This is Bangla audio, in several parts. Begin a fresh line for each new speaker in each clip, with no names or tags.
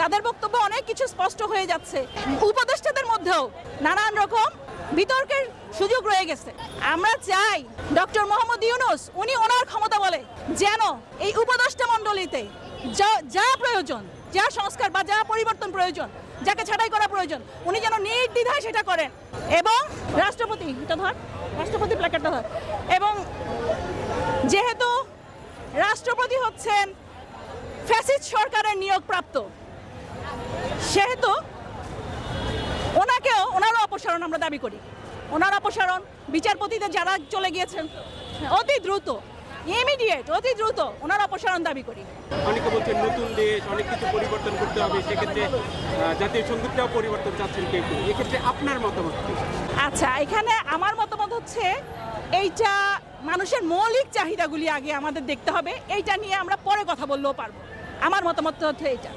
তাদের বক্তব্য অনেক কিছু স্পষ্ট হয়ে যাচ্ছে। উপদেষ্টাদের মধ্যেও নানান রকম বিতর্কের সুযোগ রয়ে গেছে। আমরা চাই ডক্টর মোহাম্মদ ইউনূস উনি ওনার ক্ষমতা বলে যেন এই উপদেষ্টা মণ্ডলীতে যা প্রয়োজন, যা সংস্কার বা যা পরিবর্তন প্রয়োজন, যাকে ছাঁটাই করা প্রয়োজন, উনি যেন নির্দ্বিধায় সেটা করেন। এবং রাষ্ট্রপতি প্ল্যাকার্ডটা ধর। এবং যেহেতু রাষ্ট্রপতি হচ্ছেন ফ্যাসিস্ট সরকারের নিয়োগপ্রাপ্ত, সেহেতু ওনারও অপসারণ আমরা দাবি করি। ওনার অপসারণ, বিচারপতিদের যারা চলে গিয়েছেন অতি দ্রুত, ইমিডিয়েট, অতি দ্রুত ওনার অপসারণ দাবি করি।
অনেকে বলছেন নতুন দেশ, অনেক কিছু পরিবর্তন করতে হবে, সেক্ষেত্রে জাতীয় সঙ্গীতটাও পরিবর্তন চাচ্ছেন কেউ কেউ, এক্ষেত্রে আপনার মতামত কি?
আচ্ছা, এখানে আমার মতামত হচ্ছে এইটা মানুষের মৌলিক চাহিদাগুলি আগে আমাদের দেখতে হবে। এইটা নিয়ে আমরা পরে কথা বললেও পারবো। আমার মতামত হচ্ছে এইটা,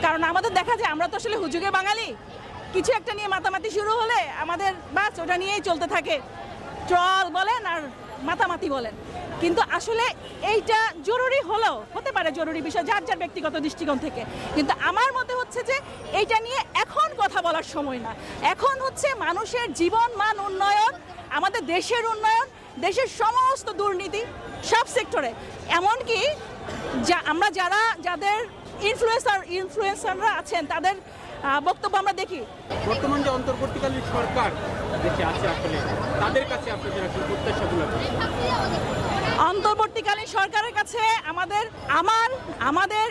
কারণ আমাদের দেখা যায় আমরা তো আসলে হুজুগে বাঙালি, কিছু একটা নিয়ে মাতামাতি শুরু হলে আমাদের বাস ওটা নিয়েই চলতে থাকে, ট্রল বলেন আর মাতামাতি বলেন। কিন্তু আসলে এইটা জরুরি হতে পারে জরুরি বিষয় যার যার ব্যক্তিগত দৃষ্টিকোণ থেকে, কিন্তু আমার মতে হচ্ছে যে এইটা নিয়ে এখন কথা বলার সময় না। এখন হচ্ছে মানুষের জীবন মান উন্নয়ন, আমাদের দেশের উন্নয়ন, দেশের সমস্ত দুর্নীতি সব সেক্টরে, এমনকি আমরা যাদের ইনফ্লুয়েন্সাররা আছেন তাদের বক্তব্য আমরা দেখি।
বর্তমান যে অন্তর্বর্তীকালীন সরকার দেশে আছে, আসলে তাদের কাছে আপনাদের আসলে প্রত্যাশাগুলো কি?
অন্তর্বর্তীকালীন সরকারের কাছে আমাদের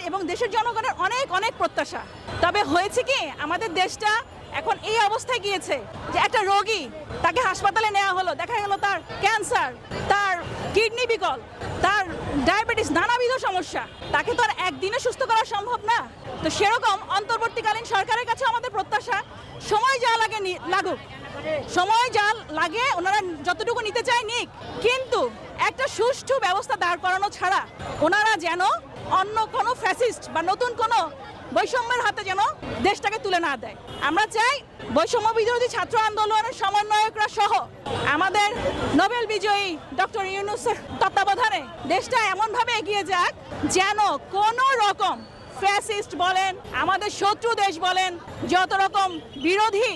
এবং দেশের জনগণের অনেক অনেক প্রত্যাশা। তবে হয়েছে কি, আমাদের দেশটা এখন এই অবস্থায় গিয়েছে যে একটা রোগী, তাকে হাসপাতালে নেওয়া হলো, দেখা গেল তার ক্যান্সার, তার কিডনি বিকল, তার ডায়াবেটিস, নানাবিধ সমস্যা, তাকে তো আর একদিনে সুস্থ করা সম্ভব না। তো সেরকম অন্তর্বর্তীকালীন সরকারের কাছে আমাদের প্রত্যাশা, সময় যা লাগুক, সময় যা লাগে ওনারা যতটুকু নিতে চায় নিক, কিন্তু একটা সুষ্ঠু ব্যবস্থা দাঁড় করানো ছাড়া ওনারা যেন অন্য কোনো ফ্যাসিস্ট বা নতুন কোনো বৈষম্যের হাতে যেন দেশটাকে তুলে না দেয়। আমরা চাই বৈষম্য বিরোধী ছাত্র আন্দোলনের সমন্বয়করা সহ আমাদের নোবেল বিজয়ী ডক্টর ইউনূসের তত্ত্বাবধানে দেশটা এমনভাবে এগিয়ে যাক যেন কোনো রকম ফ্যাসিস্ট বলেন, আমাদের শত্রু দেশ বলেন, যত রকম বিরোধী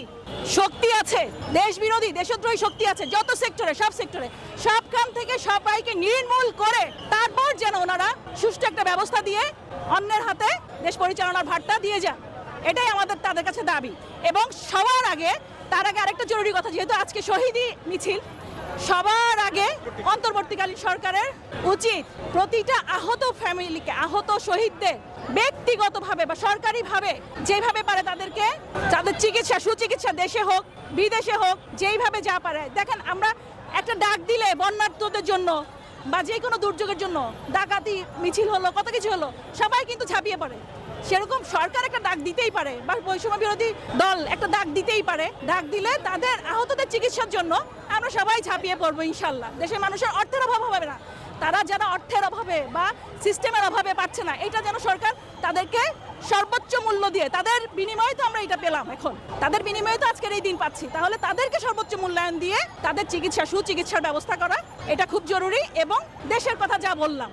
শক্তি আছে, দেশ বিরোধী দেশদ্রোহী শক্তি আছে যত সেক্টরে, সব সেক্টরে, সবখান থেকে সবাইকে নির্মূল করে তারপর যেন ওনারা সুষ্ঠু একটা ব্যবস্থা দিয়ে অন্যের হাতে দেশ পরিচালনার ভারটা দিয়ে যান। এটাই আমাদের তাদের কাছে দাবি। এবং তার আগে আরেকটা জরুরি কথা, যেহেতু আজকে শহীদি মিছিল, সবার আগে অন্তর্বর্তীকালীন সরকারের উচিত প্রতিটা আহত ফ্যামিলিকে, আহত শহীদদের ব্যক্তিগতভাবে বা সরকারিভাবে যেভাবে পারে তাদেরকে তাদের চিকিৎসা, সুচিকিৎসা দেশে হোক বিদেশে হোক, যেইভাবে যা পারে। দেখেন, আমরা একটা ডাক দিলে বন্যার্তদের জন্য বা যে কোনো দুর্যোগের জন্য, ডাকাতি মিছিল হলো, কত কিছু হলো, সবাই কিন্তু ঝাঁপিয়ে পড়ে। সেরকম সরকার একটা ডাক দিতেই পারে বা বৈষম্য বিরোধী দল একটা ডাক দিতেই পারে। ডাক দিলে তাদের আহতদের চিকিৎসার জন্য আমরা সবাই ঝাঁপিয়ে পড়বো ইনশাল্লাহ। দেশের মানুষের অর্থের অভাব হবে না, তারা যারা অর্থের অভাবে বা সিস্টেমের অভাবে পাচ্ছে না, এটা যেন সরকার তাদেরকে সর্বোচ্চ মূল্য দিয়ে, তাদের বিনিময়ে তো আমরা এটা পেলাম, এখন তাদের বিনিময়ে তো আজকের এই দিন পাচ্ছি, তাহলে তাদেরকে সর্বোচ্চ মূল্যায়ন দিয়ে তাদের চিকিৎসা, সুচিকিৎসার ব্যবস্থা করা, এটা খুব জরুরি। এবং দেশের কথা যা বললাম,